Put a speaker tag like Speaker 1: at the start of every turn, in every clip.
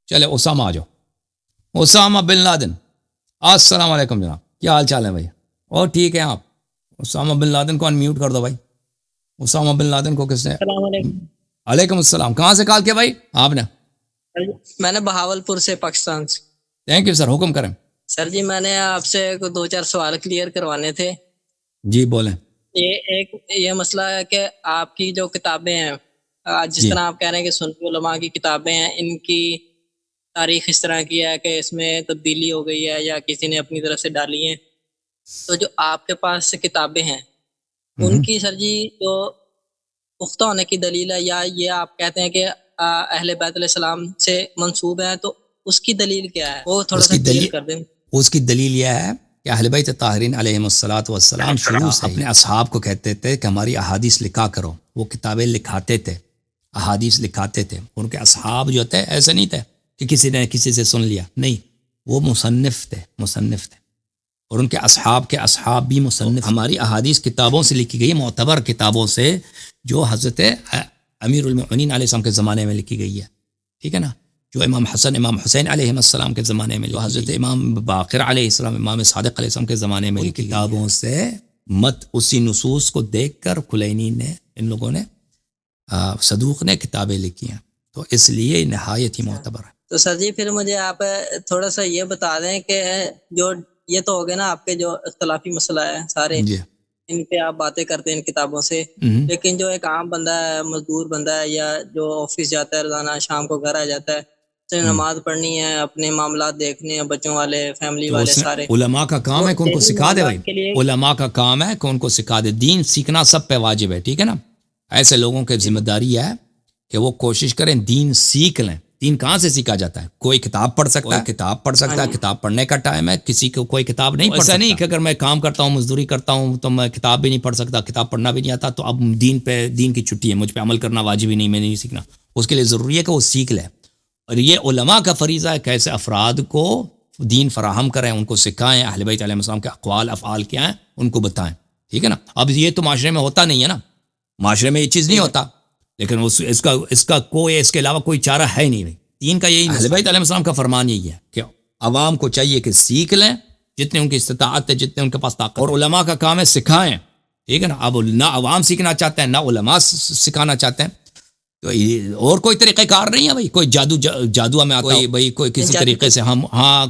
Speaker 1: چلے اسامہ آ جاؤ، Usama bin Laden, السلام علیکم جناب، کیا حال چال ہے بھائی؟ اور ٹھیک ہے آپ؟ اسامہ بن لادن کو انمیوٹ کر دو بھائی. اسامہ بن لادن کو کس نے؟
Speaker 2: السلام علیکم.
Speaker 1: علیکم السلام. کہاں سے کال کیا بھائی آپ نے؟
Speaker 2: میں نے بہاول پور سے، پاکستان سے.
Speaker 1: تھینک یو سر، حکم کریں.
Speaker 2: سر جی میں نے آپ سے 2-4 سوال کلیئر کروانے تھے.
Speaker 1: جی بولیں.
Speaker 2: یہ مسئلہ ہے کہ آپ کی جو کتابیں ہیں، جس
Speaker 1: جی
Speaker 2: طرح آپ کہہ رہے ہیں کہ سنی علماء کی کتابیں ہیں، ان کی تاریخ اس طرح کی ہے کہ اس میں تبدیلی ہو گئی ہے یا کسی نے اپنی طرف سے ڈالی ہیں. تو جو آپ کے پاس کتابیں ہیں ان کی سر جی جو پختہ ہونے کی دلیل ہے، یا یہ آپ کہتے ہیں کہ اہل بیت علیہ السلام سے منسوب ہیں، تو اس کی دلیل کیا ہے؟ وہ تھوڑا سا کلیئر کر دیں.
Speaker 1: اس کی دلیل یہ ہے کہ اہل بیت طاہرین علیہم الصلوۃ والسلام شروع سے اپنے اصحاب کو کہتے تھے کہ ہماری احادیث لکھا کرو. وہ کتابیں لکھاتے تھے، احادیث لکھاتے تھے. ان کے اصحاب جو تھے ایسے نہیں تھے کہ کسی نے کسی سے سن لیا، نہیں، وہ مصنف تھے. اور ان کے اصحاب بھی مصنف. ہماری احادیث کتابوں سے لکھی گئی، معتبر کتابوں سے، جو حضرت امیر المؤمنین علیہ السلام کے زمانے میں لکھی گئی ہے. ٹھیک ہے نا؟ جو امام حسن، امام حسین علیہ السلام کے زمانے میں، جو حضرت امام باقر علیہ السلام، امام صادق علیہ السلام کے زمانے میں کتابوں سے مت اسی نصوص کو دیکھ کر کلینی نے، ان لوگوں نے، صدوق نے کتابیں لکھی ہیں. تو اس لیے نہایت ہی معتبر ہے.
Speaker 2: تو سر جی پھر مجھے آپ تھوڑا سا یہ بتا دیں کہ جو یہ تو ہو گئے نا آپ کے جو اختلافی مسئلہ ہے سارے،
Speaker 1: جی
Speaker 2: ان پہ آپ باتیں کرتے ہیں ان کتابوں سے، لیکن جو ایک عام بندہ ہے، مزدور بندہ ہے، یا جو آفس جاتا ہے روزانہ، شام کو گھر آ جاتا ہے، تو نماز پڑھنی ہے، اپنے معاملات دیکھنے ہیں، بچوں والے، فیملی والے سارے،
Speaker 1: علماء کا کام ہے کہ ان کو سکھا دے بھائی. علماء کا کام ہے کہ ان کو سکھا دے. دین سیکھنا سب پہ واجب ہے. ٹھیک ہے نا؟ ایسے لوگوں کی ذمہ داری ہے کہ وہ کوشش کریں دین سیکھ لیں. دین کہاں سے سیکھا جاتا ہے؟ کوئی کتاب پڑھ سکتا ہے، کتاب پڑھنے کا ٹائم ہے. کسی کو کوئی کتاب نہیں پڑھ سکتا. ایسا نہیں کہ اگر میں کام کرتا ہوں، مزدوری کرتا ہوں، تو میں کتاب بھی نہیں پڑھ سکتا، کتاب پڑھنا بھی نہیں آتا، تو اب دین کی چھٹی ہے، مجھ پہ عمل کرنا واجب ہی نہیں، میں نہیں سیکھنا. اس کے لیے ضروری ہے کہ وہ سیکھ لے. اور یہ علماء کا فریضہ ہے کہ ایسے افراد کو دین فراہم کریں، ان کو سکھائیں، اہل بیت علیہ السلام کے اقوال افعال کیا ہیں ان کو بتائیں. ٹھیک ہے نا؟ اب یہ تو معاشرے میں ہوتا نہیں ہے نا، معاشرے میں یہ چیز نہیں ہوتا، لیکن اس کا کوئی، اس کے علاوہ کوئی چارہ ہے نہیں. دین کا یہی، اہل بیت علیہ السلام کا فرمان یہی ہے کہ عوام کو چاہیے کہ سیکھ لیں جتنے ان کی استطاعت ہے، جتنے ان کے پاس طاقت، اور علماء کا کام ہے سکھائیں. ٹھیک ہے نا؟ اب نہ عوام سیکھنا چاہتے ہیں، نہ علماء سکھانا چاہتے ہیں. تو اور کوئی طریقہ کار نہیں ہے بھائی. کوئی جادو میں آتا ہے بھائی، کوئی کسی طریقے سے ہم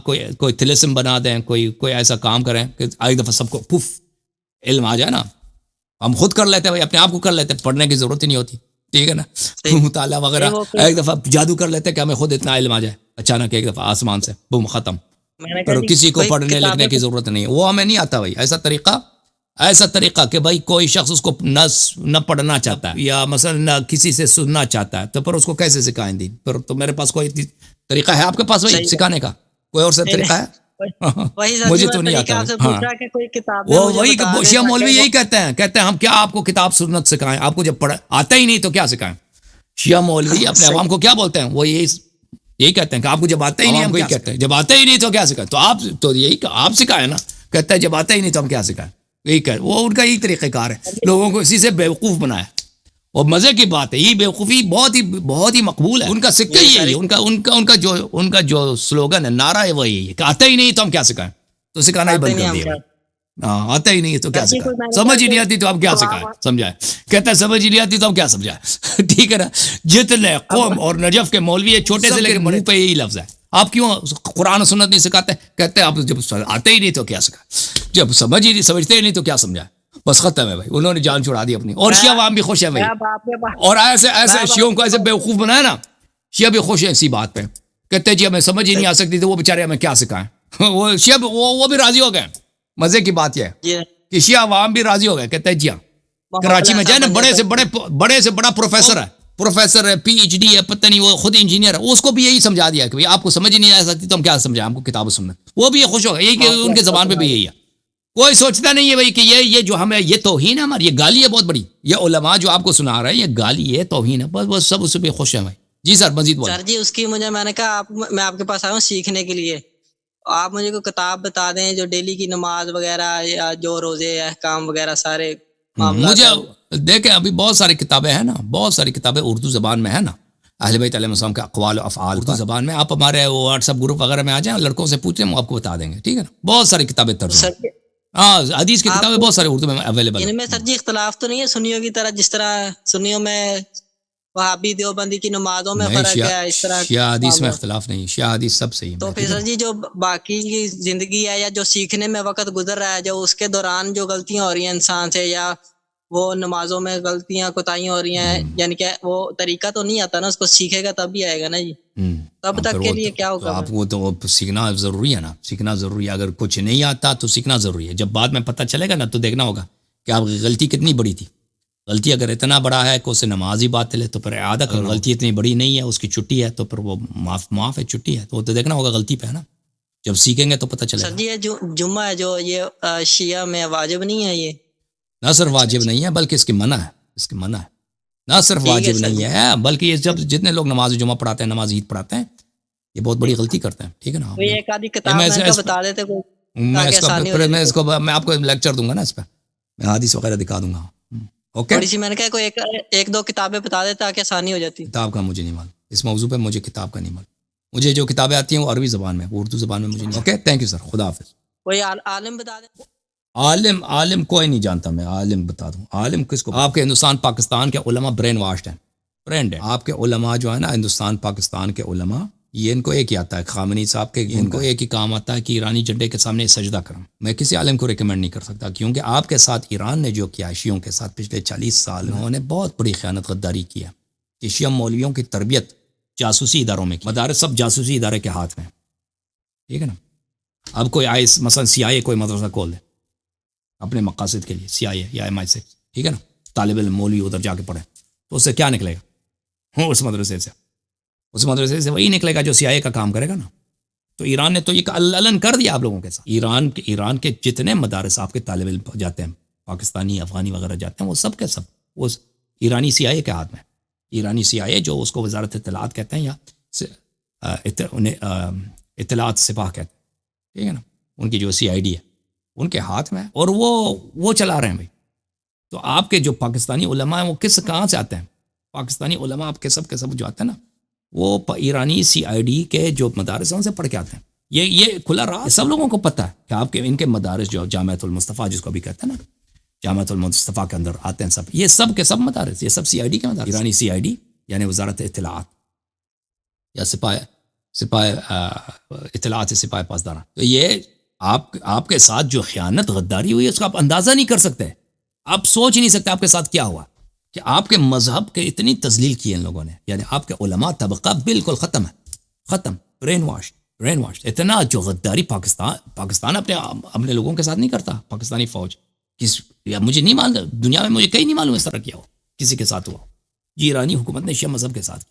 Speaker 1: کوئی طلسم بنا دیں، کوئی ایسا کام کریں کہ ایک دفعہ سب کو پف علم آ جائے نا. ہم خود کر لیتے ہیں بھائی، اپنے آپ کو کر لیتے ہیں، پڑھنے کی ضرورت ہی نہیں ہوتی. ٹھیک ہے نا؟ مطالعہ وغیرہ ایک دفعہ جادو کر لیتے کہ ہمیں خود اتنا علم آ جائے اچانک ایک دفعہ آسمان سے، بوم، ختم. پر کسی کو پڑھنے لکھنے کی ضرورت نہیں ہے. وہ ہمیں نہیں آتا بھائی. ایسا طریقہ کہ بھائی کوئی شخص اس کو نہ پڑھنا چاہتا ہے، یا مثلا نہ کسی سے سننا چاہتا ہے، تو پھر اس کو کیسے سکھائیں دین؟ پھر تو میرے پاس کوئی طریقہ ہے آپ کے پاس بھائی سکھانے کا؟ کوئی اور طریقہ ہے؟ مجھے تو نہیں آتا. ہاں وہی شیعہ مولوی یہی کہتے ہیں ہم کیا آپ کو کتاب سنت سکھائیں؟ آپ کو جب آتا ہی نہیں تو کیا سکھائیں؟ شیعہ مولوی اپنے عوام کو کیا بولتے ہیں؟ وہ یہی کہتے ہیں کہ آپ کو جب آتا ہی نہیں، ہم کیا کہتے ہیں جب آتا ہی نہیں تو کیا سکھائیں؟ تو آپ یہی آپ سکھائیں نا. کہتا ہے جب آتا ہی نہیں تو ہم کیا سکھائیں؟ یہی کہ وہ ان کا یہی طریقہ کار ہے، لوگوں کو اسی سے بیوقوف بنایا. اور مزے کی بات ہے، یہ بیوقوفی بہت ہی مقبول ہے. ان کا سکہ یہی ہے، ان کا جو سلوگن ہے، نعرہ ہے، وہ یہی ہے کہ آتا ہی نہیں تو ہم کیا سکھائیں؟ تو سکھانا ہی بند کر دیا. ہاں، آتا ہی نہیں ہے تو کیا سکھائیں؟ سمجھ ہی نہیں آتی تو آپ کیا سکھائیں؟ سمجھائے. کہتا ہے سمجھ ہی نہیں آتی تو ہم کیا سمجھائیں؟ ٹھیک ہے نا؟ جتنے قوم اور نجف کے مولوی ہے، چھوٹے سے لے کے منہ پہ یہی لفظ ہے. آپ کیوں قرآن و سنت نہیں سکھاتے؟ کہتے ہیں آپ جب آتے ہی نہیں تو کیا سکھائیں، جب سمجھتے ہی نہیں تو کیا سمجھائیں؟ بس ختم ہے بھائی. انہوں نے جان چھڑا دی اپنی. اور شیعہ عوام بھی خوش ہے بھائی. اور ایسے شیعوں کو ایسے بیوقوف بنایا نا، شیعہ بھی خوش ہے اسی بات پہ. کہتے ہیں جی ہمیں سمجھ ہی نہیں آ سکتی تو وہ بیچارے ہمیں کیا سکھائیں. وہ شیعہ وہ بھی راضی ہو گئے. مزے کی بات یہ ہے کہ شیعہ عوام بھی راضی ہو گئے. کہتے ہیں جی ہاں، کراچی میں جائے نا، بڑے سے بڑا پروفیسر ہے، پی ایچ ڈی ہے، پتہ نہیں وہ خود انجینئر ہے، اس کو بھی یہی سمجھا دیا کہ آپ کو سمجھ ہی نہیں آ سکتی تو ہم کیا سمجھائیں؟ ہم کو کتاب و سنت. وہ بھی یہ خوش ہو گئے. یہی کہ ان کے زبان پہ بھی یہی ہے. کوئی سوچتا نہیں ہے بھائی کہ یہ جو ہمیں، یہ توہین ہے ہماری، یہ گالی ہے بہت بڑی. یہ علماء جو آپ کو سنا رہے ہیں یہ گالی ہے، توہین ہے. بس سب اس پہ خوش ہیں بھائی. جی سر مزید بولیں.
Speaker 2: سر جی اس کی میں نے کہا میں آپ کے پاس آیا ہوں سیکھنے کے لیے. آپ مجھے کوئی کتاب بتا دیں جو ڈیلی کی نماز وغیرہ یا جو روزے احکام وغیرہ سارے معاملات.
Speaker 1: مجھے دیکھیں ابھی بہت ساری کتابیں ہیں نا، بہت ساری کتابیں اردو زبان میں ہے نا. اہل بیت علیہ السلام کے اقوال و افعال اردو زبان میں. آپ ہمارے واٹس ایپ گروپ وغیرہ میں آ جائیں, لڑکوں سے پوچھیں, وہ آپ کو بتا دیں گے, ٹھیک ہے نا. بہت ساری کتابیں ترجمہ,
Speaker 2: سر جی
Speaker 1: ہاں حدیث کی کتابیں بہت ساری اردو میں اویلیبل ہیں.
Speaker 2: ان میں سر جی اختلاف تو نہیں ہے سنیوں کی طرح, جس طرح سنیوں میں وہابی دیوبندی کی نمازوں میں
Speaker 1: نہیں,
Speaker 2: فرق ہے, اس طرح
Speaker 1: شیعہ حدیث میں اختلاف نہیں, شیعہ حدیث سب صحیح ہے.
Speaker 2: تو پھر سر جی جو باقی کی زندگی ہے یا جو سیکھنے میں وقت گزر رہا ہے, جو اس کے دوران جو غلطیاں ہو رہی ہیں انسان سے, یا وہ نمازوں میں غلطیاں کوتاہیاں ہو رہی ہیں, یعنی کہ وہ طریقہ تو نہیں آتا نا, اس کو سیکھے گا تب بھی آئے گا نا جی. تب تک کے لیے کیا ہوگا؟
Speaker 1: آپ کو تو سیکھنا ضروری ہے نا, سیکھنا ضروری ہے. اگر کچھ نہیں آتا تو سیکھنا ضروری ہے. جب بعد میں پتہ چلے گا نا تو دیکھنا ہوگا کہ آپ کی غلطی کتنی بڑی تھی. غلطی اگر اتنا بڑا ہے کہ اسے نماز ہی باطل ہے تو پھر اعادہ کرو. غلطی اتنی بڑی نہیں ہے, اس کی چھٹی ہے, تو پھر وہ معاف ہے, چھٹی ہے, تو دیکھنا ہوگا غلطی پہ ہے نا. جب سیکھیں گے تو پتہ چلے گا.
Speaker 2: سر جی یہ جو جمعہ ہے جو یہ شیعہ میں واجب نہیں ہے, یہ
Speaker 1: نہ صرف واجب نہیں ہے بلکہ اس کی منع ہے, اس کی منع ہے. نہ صرف واجب نہیں ہے بلکہ یہ جب جتنے لوگ نماز جمعہ پڑھاتے ہیں, نماز عید پڑھاتے ہیں, یہ بہت بڑی غلطی کرتے ہیں, ٹھیک ہے نا.
Speaker 2: ایک آدھی کتاب میں بتا دیتے
Speaker 1: میں آپ کو لیکچر دوں گا نا اس پہ, میں حدیث وغیرہ دکھا دوں گا.
Speaker 2: تھوڑی سی میں نے کہا کوئی ایک دو کتابیں بتا دے تاکہ آسانی ہو جاتی.
Speaker 1: کتاب کا مجھے نہیں معلوم, اس موضوع پہ مجھے کتاب کا نہیں معلوم. مجھے جو کتابیں آتی ہیں وہ عربی زبان میں, اردو زبان میں مجھے نہیں. اوکے, تھینک یو سر, خدا حافظ.
Speaker 2: کوئی عالم بتا دیں.
Speaker 1: عالم کوئی نہیں جانتا, میں عالم بتا دوں. عالم کس کو؟ آپ کے ہندوستان پاکستان کے علماء برین واشڈ ہیں, برینڈ ہیں. آپ کے علماء جو ہے نا ہندوستان پاکستان کے علماء, یہ ان کو ایک ہی آتا ہے, خامنی صاحب کے ان کو ایک ہی کام آتا ہے کہ ایرانی جھنڈے کے سامنے سجدہ کریں. میں کسی عالم کو ریکمینڈ نہیں کر سکتا, کیونکہ آپ کے ساتھ ایران نے جو کیا شیعوں کے ساتھ پچھلے 40 سال انہوں نے بہت بڑی خیانت غداری کیا کہ شیعہ مولویوں کی تربیت جاسوسی اداروں میں کی. مدارس سب جاسوسی ادارے کے ہاتھ میں, ٹھیک ہے نا. اب کوئی آئیس مثلا CIA کوئی مدرسہ کھول دے اپنے مقاصد کے لیے, CIA یا MI6, ٹھیک ہے نا, طالب علم مولوی ادھر جا کے پڑھے, تو اس سے کیا نکلے گا؟ اس مدرسے سے وہی نکلے گا جو CIA کا کام کرے گا نا. تو ایران نے تو یہ علن کر دیا آپ لوگوں کے ساتھ. ایران کے جتنے مدارس آپ کے طالب علم جاتے ہیں, پاکستانی افغانی وغیرہ جاتے ہیں, وہ سب کے سب وہ ایرانی CIA کے ہاتھ میں. ایرانی CIA جو اس کو وزارت اطلاعات کہتے ہیں یا اطلاعات سپاہ کہتے ہیں, ٹھیک ہے نا, ان کی جو CID ہے ان کے ہاتھ میں, اور وہ چلا رہے ہیں بھائی. تو آپ کے جو پاکستانی علماء ہیں وہ کہاں سے آتے ہیں؟ پاکستانی علماء آپ کے سب جو آتے ہیں نا, وہ ایرانی CID کے جو مدارس ہیں ان سے پڑھ کے آتے ہیں. یہ کھلا رہا, سب لوگوں کو پتہ ہے کہ آپ کے ان کے مدارس جو جامعۃ المصطفیٰ جس کو بھی کہتے ہیں نا, جامعۃ المصطفیٰ کے اندر آتے ہیں سب, یہ سب کے سب مدارس, یہ سب CID کے مدارس. ایرانی CID یعنی وزارت اطلاعات یا سپاہ اطلاعات سے سپاہ پاسداران. تو یہ آپ کے ساتھ جو خیانت غداری ہوئی ہے اس کا آپ اندازہ نہیں کر سکتے, آپ سوچ نہیں سکتے آپ کے ساتھ کیا ہوا, کہ آپ کے مذہب کے اتنی تذلیل کی ان لوگوں نے. یعنی آپ کے علماء طبقہ بالکل ختم ہے, ختم, برین واش. اتنا جو غداری پاکستان اپنے لوگوں کے ساتھ نہیں کرتا. پاکستانی فوج مجھے نہیں معلوم, دنیا میں مجھے کہیں نہیں معلوم اس طرح کیا ہو, کسی کے ساتھ ہوا. جی ایرانی حکومت نے شیعہ مذہب کے ساتھ